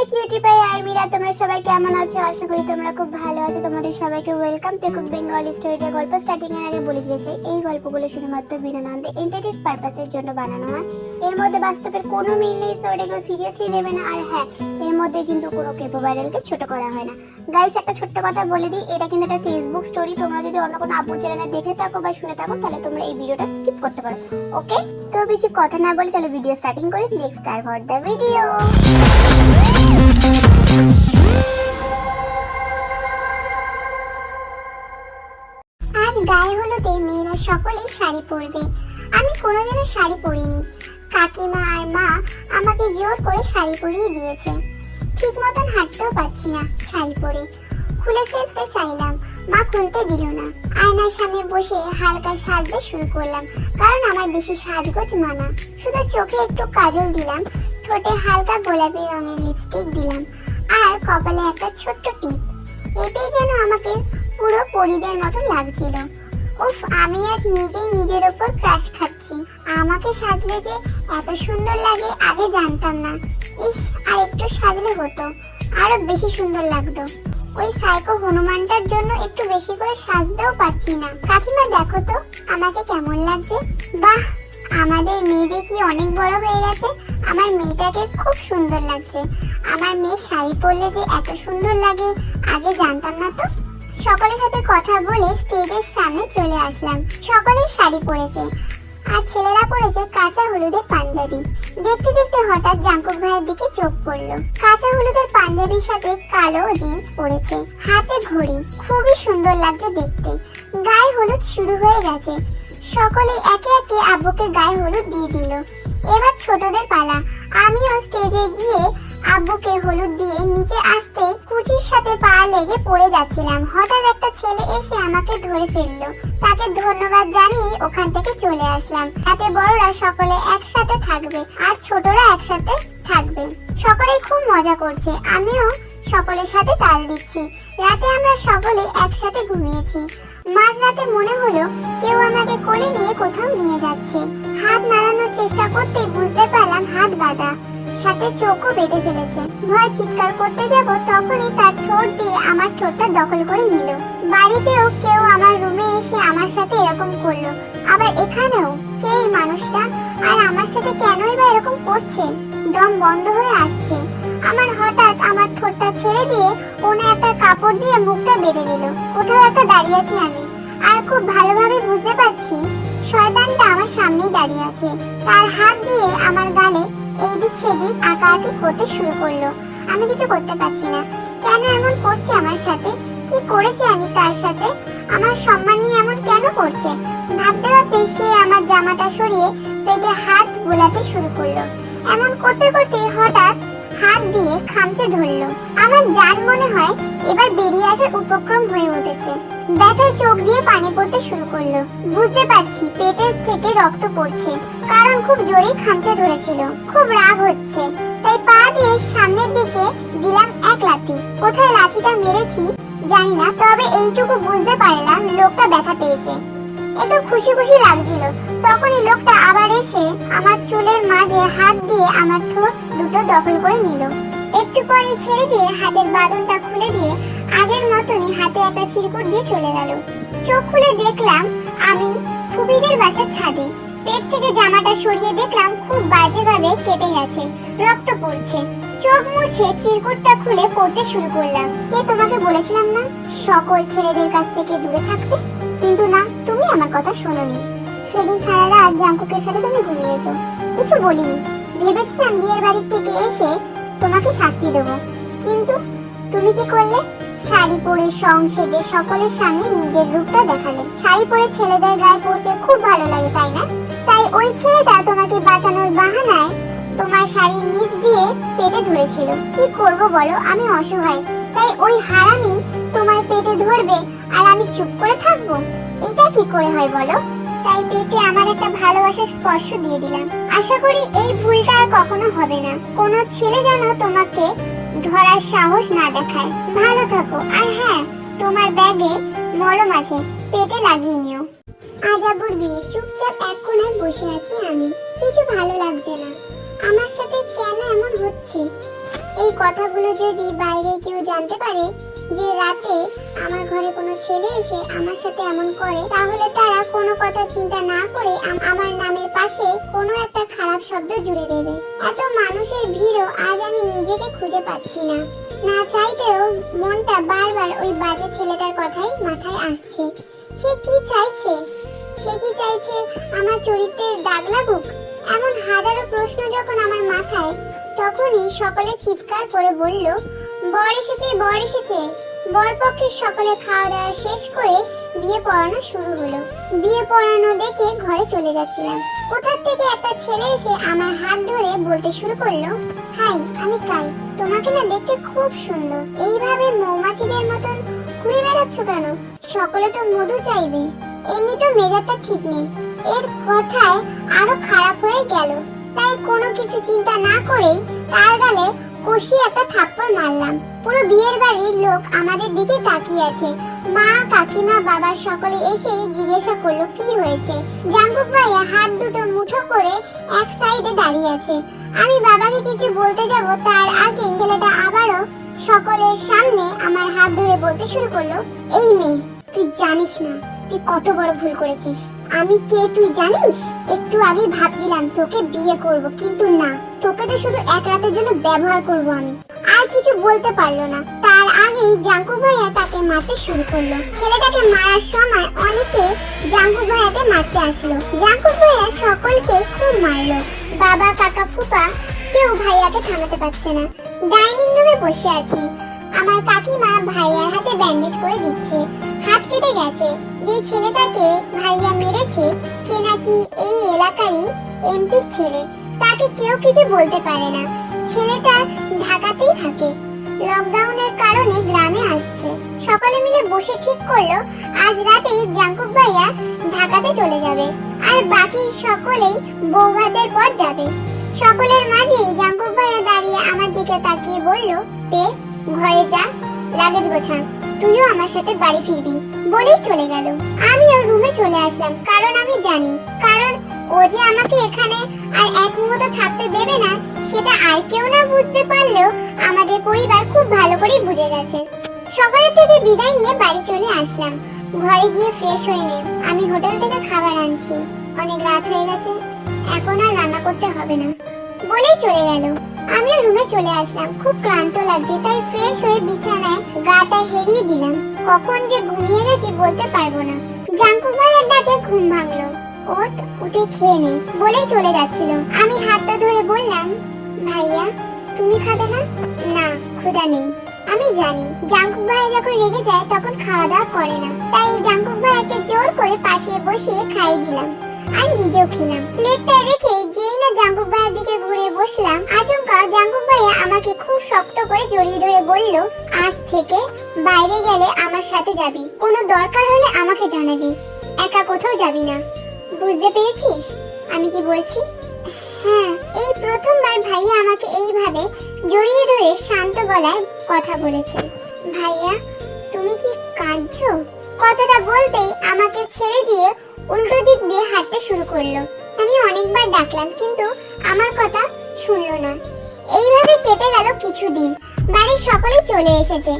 High cutie pie আর্মিরা, তোমরা সবাই কেমন আছো? আশা করি তোমরা খুব ভালো আছো। তোমাদের সবাইকে ওয়েলকাম টু কুক বেঙ্গল স্টোরিতে। গল্প স্টার্টিং এর আগে বলে দিতে চাই, এই গল্পগুলো শুধুমাত্র বিনোদন এন্টারটেইনমেন্ট পারপাসের জন্য বানানো হয়। এর মধ্যে বাস্তবের কোনো মিল নেই, সো এটাকে সিরিয়াসলি নেবে না। আর হ্যাঁ, এর মধ্যে কিন্তু কোনো কেপো ভাইরালকে ছোট করা হয় না। গাইস, একটা ছোট্ট কথা বলে দিই, এটা কিন্তু একটা ফেসবুক স্টোরি। তোমরা যদি অন্য কোনো আপু চ্যানেলে দেখে থাকো বা শুনে থাকো, তাহলে তোমরা এই ভিডিওটা স্কিপ করতে পারো। ওকে, তো বেশি কথা না বলে চলো ভিডিও স্টার্টিং করি। Let's start for the video. আজ গায়ে হলুদে মেয়েরা সকলেই শাড়ি পরবে। আমি কোনোদিনও শাড়ি পরিনি। কাকিমা আর মা আমাকে জোর করে শাড়ি পরিয়ে দিয়েছে। ঠিক মতন হাঁটতেও পারছি না শাড়ি পরে। খুলে ফেলতে চাইলাম, মা খুলতে দিল না। আয়নার সামনে বসে হালকা সাজতে শুরু করলাম, কারণ আমার বেশি সাজগোজ মানা। শুধু চোখে একটু কাজল দিলাম, ঠোঁটে হালকা গোলাপি রঙের লিপস্টিক দিলাম, আর কপালে একটা ছোট্ট টিপ। এতেই যেন আমাকে পুরো পরীদের মতো লাগছিল। উফ, আমি আজ নিজেই নিজের ওপর ক্রাশ খাচ্ছি। আমাকে সাজলে যে এত সুন্দর লাগে আগে জানতাম না। ইস, আর একটু সাজলে হতো, আরো বেশি সুন্দর লাগতো। ওই সাইকো হনুমানটার জন্য একটু বেশি করে সাজতেও পারছি না। কাকিমা দেখো তো আমাকে কেমন লাগছে। বাহ, আমাদের মেয়ে দেখি অনেক বড় হয়ে গেছে। আমার মেয়েটাকে খুব সুন্দর লাগছে। আমার মেয়ে শাড়ি পরলে যে এত সুন্দর লাগে আগে জানতাম না তো। সকলের সাথে কথা বলে স্টেজের সামনে চলে আসলাম। সকলেই শাড়ি পরেছে, আর ছেলেরা পরেছে কাঁচা হলুদের পাঞ্জাবি। দেখতে দেখতে হঠাৎ জাঙ্কুক ভাইয়ের দিকে চোখ পড়লো। কাঁচা হলুদের পাঞ্জাবির সাথে কালো জিন্স পরেছে, হাতে ঘড়ি, খুবই সুন্দর লাগছে দেখতে। গায়ে হলুদ শুরু হয়ে গেছে। সকলে একে একে আব্বুকে গায়ে হলুদ দিয়ে দিল। এবার ছোটদের পালা। আমিও স্টেজে গিয়ে আব্বুকে হলুদ দিয়ে নিচে আসতে কুচির সাথে পা লেগে পড়ে যাচ্ছিলাম। হঠাৎ একটা ছেলে এসে আমাকে ধরে ফেললো। তাকে ধন্যবাদ জানিয়ে ওখান থেকে চলে আসলাম। তাতে বড়রা সকলে একসাথে থাকবে আর ছোটরা একসাথে থাকবে। সকলেই খুব মজা করছে, আমিও সকলের সাথে তাল দিচ্ছি। রাতে আমরা সকলে একসাথে ঘুমিয়েছি। মাঝরাতে মনে হলো কেউ আমাকে কোলে নিয়ে কোথাও নিয়ে যাচ্ছে। হাত নাড়ানোর চেষ্টা করতেই বুঝতে পারলাম হাত বাঁধা, সাথে চোখও বেঁধে ফেলেছে। ভয় চিৎকার করতে যাব, তখনই তার ঠোঁট দিয়ে আমার ঠোঁটটা দখল করে নিল। বাড়িতেও কেউ আমার রুমে এসে আমার সাথে এরকম করলো, আবার এখানেও। কে এই মানুষটা, আর আমার সাথে কেনই বা এরকম করছে? দম বন্ধ হয়ে আসছে আমার। হঠাৎ আমার ঠোঁটটা ছেড়ে দিয়ে কোণে একটা কাপড় দিয়ে মুখটা বেঁধে দিল। কোথাও একটা দাঁড়িয়ে আছি আমি, আর খুব ভালোভাবে বুঝতে পারছি শয়তানটা আমার সামনেই দাঁড়িয়ে আছে। তার হাত দিয়ে আমার গালে এইদিক সেদিক আঁকাআঁকি করতে শুরু করলো। আমি কিছু করতে পারছি না। কেন এমন করছে আমার সাথে? কি করেছে আমি তার সাথে? আমার সম্মান নিয়ে এমন কেন করছে? ভাবতে ভাবতে সে আমার জামাটা সরিয়ে পেটে হাত বোলাতে শুরু করলো। এমন করতে করতে হঠাৎ হাত দিয়ে খামচে ধরলো। আমার জান মনে হয় এবার বেরিয়ে আসার উপক্রম হয়ে উঠেছে। ব্যথায় চোখ দিয়ে পানি পড়তে শুরু করলো। বুঝতে পারছি পেটের থেকে রক্ত পড়ছে, কারণ খুব জোরে খামচে ধরেছিল। খুব রাগ হচ্ছে, তাই পা দিয়ে সামনের দিকে দিলাম এক লাথি। কোথায় লাথিটা মেরেছি জানি না, তবে এইটুকু বুঝতে পারলাম লোকটা ব্যথা পেয়েছে। একটু খুশি খুশি লাগছিল। তখনই লোকটা আবার এসে আমার চুলের মাঝে হাত দিয়ে আমার ঠোঁট দুটো দখল করে নিল। একটু পরে ছেড়ে দিয়ে হাতের বাঁধনটা খুলে দিয়ে আগের মতনই হাতে একটা চিরকুট দিয়ে চলে গেল। চোখ খুলে দেখলাম আমি ফুবিদের বাসার ছাদে। পেট থেকে জামাটা সরিয়ে দেখলাম খুব বাজেভাবে কেটে গেছে, রক্ত পড়ছে। চোখ মুছে চিরকুটটা খুলে পড়তে শুরু করলাম। কে তোমাকে বলেছিলাম না সকল ছেলেদের কাছ থেকে দূরে থাকতে? কিন্তু না, তুমি আমার কথা শোনোনি। সেদিন সারা রাত জাঙ্কুকের সাথে তুমি ঘুমিয়েছো, কিছু বলিনি। ভেবেছিলাম বিয়ের বাড়ি থেকে এসে তোমাকে শাস্তি দেবো, কিন্তু তুমি কি করলে? শাড়ি পরে সং সেজে সকলের সামনে নিজের রূপটা দেখালে। শাড়ি পরে ছেলেদের গায়ে পড়তে খুব ভালো লাগে, তাই না? তাই ওই ছেলেটা তোমাকে বাঁচানোর বাহানায় তোমার শাড়ির নিচ দিয়ে পেটে ধরেছিল। কি করব বলো, আমি অসহায়। তাই ওই হারামি তোমার পেটে ধরবে আর আমি চুপ করে থাকবো? এটা কি করে হয় বলো? তাই পেটে আমার একটা ভালোবাসার স্পর্শ দিয়ে দিলাম। আশা করি এই ভুলটা আর কখনো হবে না। কোনো ছেলে যেন তোমাকে ধরার সাহস না দেখায়। ভালো থাকো, আর হ্যাঁ, তোমার ব্যাগে মলম আছে, পেটে লাগিয়ে নিও। আজ আব্বুর বিয়ে, চুপচাপ এক কোণায় বসে আছি আমি। কিছু ভালো লাগছে না। আমার সাথে কেন এমন হচ্ছে? এই কথাগুলো যদি বাইরে কেউ জানতে পারে যে রাতে আমার ঘরে কোনো ছেলে এসে আমার সাথে এমন করে, তাহলে তারা কোনো কথা চিন্তা না করে আমার নামের পাশে কোনো একটা খারাপ শব্দ জুড়ে দেবে। এত মানুষের ভিড়ও আজ আমি নিজেকে খুঁজে পাচ্ছি না। না চাইতেও মনটা বারবার ওই বাজে ছেলেটার কথাই মাথায় আসছে। সে কি চাইছে? সে কি চাইছে আমার চরিত্রের দাগ লাগুক? এমন হাজারো প্রশ্ন যখন আমার মাথায়, তখনই সকলে চিৎকার করে বলল, বর এসেছে, বর এসেছে। বরপক্ষের সকলে খাওয়া দাওয়া শেষ করে বিয়ে পড়ানো শুরু হলো। বিয়ে পড়ানো দেখে ঘরে চলে যাচ্ছিলাম, কোথা থেকে একটা ছেলে এসে আমার হাত ধরে বলতে শুরু করলো, হাই, আমি কাই, তোমাকে না দেখতে খুব সুন্দর। এইভাবে মৌমাছিদের মতন ঘুরে বেড়াচ্ছ কেন? সকলে তো মধু চাইবে। এমনি তো মেজাজটা ঠিক নেই। এর কথায় আরো খারাপ হয়ে গেল। তাই কোনো কিছু চিন্তা না করেই তার গালে কষি একটা থাপ্পড় মারলাম। পুরো বিয়ের বাড়ির লোক আমাদের দিকে তাকিয়ে আছে। মা, কাকিমা, বাবা সকলে এসে জিজ্ঞাসা করলো কি হয়েছে। জাঙ্কুক ভাইয়া হাত দুটো মুঠো করে এক সাইডে দাঁড়িয়ে আছে। আমি বাবাকে কিছু বলতে যাব, তার আগেই ছেলেটা আবারও সকলের সামনে আমার হাত ধরে বলতে শুরু করলো, এই মেয়ে, তুই জানিস না তুই কত বড় ভুল করেছিস। আমি কে তুই জানিস? একটু আগে ভাবছিলাম তোকে বিয়ে করব, কিন্তু না, তোকে তো শুধু এক রাতের জন্য ব্যবহার করব আমি। আর কিছু বলতে পারলো না, তার আগেই জাঙ্কুক ভাইয়া তাকে মারতে শুরু করলো। ছেলেটাকে মারার সময় অনেকে জাঙ্কুক ভাইয়াকে মারতে আসলো। জাঙ্কুক ভাইয়া সকলকে খুব মারলো। বাবা, কাকা, ফুপা কেউ ভাইয়াকে থামাতে পারছে না। ডাইনিং রুমে বসে আছি, আমার কাকিমা ভাইয়ার হাতে ব্যান্ডেজ করে দিচ্ছে। হাত কেটে গেছে। যে ছেলেটাকে ভাইয়া মেরেছে সে নাকি এই এলাকারই এমপির ছেলে। তাকে কেউ কিছু বলতে পারে না। ছেলেটা ঢাকাতেই থাকে, লকডাউনের কারণে গ্রামে আসছে। সকলে মিলে বসে ঠিক করলো আজ রাতেই জাঙ্কুক ভাইয়া ঢাকাতে চলে যাবে, আর বাকি সকলেই বৌভাতের পর যাবে। সকলের মাঝেই জাঙ্কুক ভাইয়া দাঁড়িয়ে আমার দিকে তাকিয়ে বলল, তে ঘরে যা, লাগেজ গোছা, তুইও আমার সাথে বাড়ি ফিরবি বলেই চলে গেল। আমিও রুমে চলে আসলাম, কারণ আমি জানি, কারণ ও যে আমাকে এখানে আর এক মুহূর্ত থাকতে দেবে না সেটা আর কেউ না বুঝতে পারলেও আমাদের পরিবার খুব ভালো করে বুঝে গেছে। সকালের থেকে বিদায় নিয়ে বাড়ি চলে আসলাম। ঘরে গিয়ে ফ্রেশ হয়ে নে, আমি হোটেল থেকে খাবার আনছি, অনেক রাত হয়ে গেছে, এখন আর রান্না করতে হবে না বলেই চলে গেল। আমিও রুমে চলে আসলাম, খুব ক্লান্ত লাগছে, তাই ফ্রেশ হয়ে বিছানায় গাটা হেরিয়ে দিলাম। কখন যে ঘুমিয়ে গেছি বলতে পারবো না। জাঙ্কুক ভাইয়ের ডাকে ঘুম ভাঙলো। ওঠ, উঠে খেয়ে নে বলেই চলে যাচ্ছিল। আমি হাতটা ধরে বললাম, ভাইয়া তুমি খাবে না? না, ক্ষুধা নেই। আমি জানি জাঙ্কুক ভাইয়া যখন রেগে যায় তখন খাওয়া দাওয়া করে না, তাই জাঙ্কুক ভাইয়াকে জোর করে পাশে বসিয়ে খাইয়ে দিলাম আর নিজেও খেলাম। প্লেটটা রেখে যেই না জাঙ্কুক ভাইয়ের দিকে ঘুরে বসলাম, আচমকা জাঙ্কুক ভাইয়া আমাকে খুব শক্ত করে জড়িয়ে ধরে বলল, আজ থেকে বাইরে গেলে আমার সাথে যাবি, কোনো দরকার হলে আমাকে জানাবি, একা কোথাও যাবি না। বুঝতে পেরেছিস আমি কি বলছি? হ্যাঁ, এই প্রথমবার ভাইয়া আমাকে এইভাবে জড়িয়ে ধরে শান্ত গলায় কথা বলেছে। ভাইয়া তুমি কি কাঁদছো? কথাটা বলতেই আমাকে ছেড়ে দিয়ে উল্টো দিক দিয়ে হাঁটতে শুরু করলো। আমি অনেকবার ডাকলাম কিন্তু আমার কথা শুনলো না। এইভাবে কেটে গেল কিছুদিন। বাড়ির সকলে চলে এসেছে।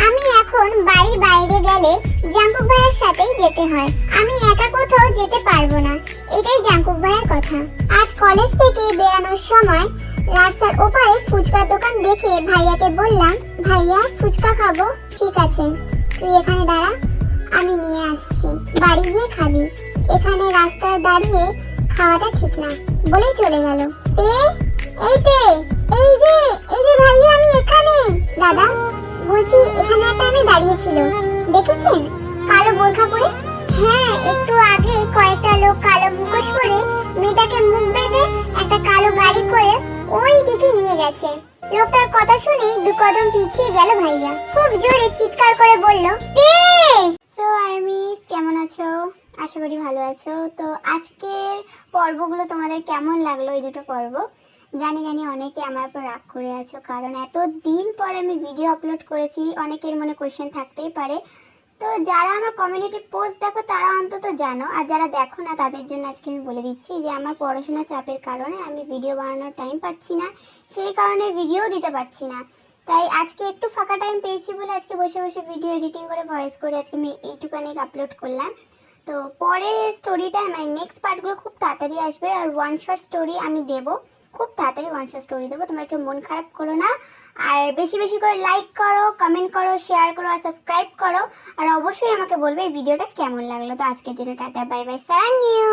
আমি এখন বাড়ির বাইরে গেলে জাঙ্কুক ভাইয়ের সাথেই যেতে হয়, আমি একা কোথাও যেতে পারবো না, এটাই জাঙ্কুক ভাইয়ের কথা। আজ কলেজ থেকে বেরানোর সময় রাস্তার ওপারে ফুচকার দোকান দেখে ভাইয়াকে বললাম, ভাইয়া ফুচকা খাবো। ঠিক আছে, তুই এখানে দাঁড়া, আমি নিয়ে আসছি, বাড়ি গিয়ে খাবি, এখানে রাস্তায় দাঁড়িয়ে খাওয়াটা ঠিক না বলেই চলে গেল। এই যে ভাইয়া আমি এখানে। দাদা বলছি এখানে একটা আমি দাঁড়িয়েছিল, দেখেছেন কালো বোরখা পরে? হ্যাঁ, একটু আগে কয়েকটা লোক কালো মুখোশ পরে মেয়েটাকে মুখ বেঁধে একটা কালো গাড়ি করে ওই দিকে নিয়ে গেছে। লোকটার কথা শুনে দু কদম পিছিয়ে গেল ভাইয়া, খুব জোরে চিৎকার করে বলল, সো আর্মিস কেমন আছো? আশা করি ভালো আছো। তো আজকের পর্বগুলো তোমাদের কেমন লাগলো? এই দুটো পর্ব জানি অনেকে আমার উপর রাগ করে আছো, কারণ এত দিন পর আমি ভিডিও আপলোড করেছি। অনেকের মনে কোশ্চেন থাকতেই পারে, তো যারা আমার কমিউনিটি পোস্ট দেখো তারা অন্তত জানো, আর যারা দেখো না তাদের জন্য আজকে আমি বলে দিচ্ছি যে আমার পড়াশোনার চাপের কারণে আমি ভিডিও বানানোর টাইম পাচ্ছি না, সেই কারণে ভিডিও দিতে পারছি না। তাই আজকে একটু ফাঁকা টাইম পেয়েছি বলে আজকে বসে বসে ভিডিও এডিটিং করে ভয়েস করে আজকে আমি এইটুখানি আপলোড করলাম। তো পরের স্টোরিটা মানে নেক্সট পার্টগুলো খুব তাড়াতাড়ি আসবে, আর ওয়ান শট স্টোরি আমি দেবো, খুব তাড়াতাড়ি ওয়ান শট স্টোরি দেবো, তোমরা কেউ মন খারাপ করো না। আর বেশি বেশি করে লাইক করো, কমেন্ট করো, শেয়ার করো আর সাবস্ক্রাইব করো, আর অবশ্যই আমাকে বলবে এই ভিডিওটা কেমন লাগলো। তো আজকের জন্য টাটা, বাই বাই, সারাং ইউ।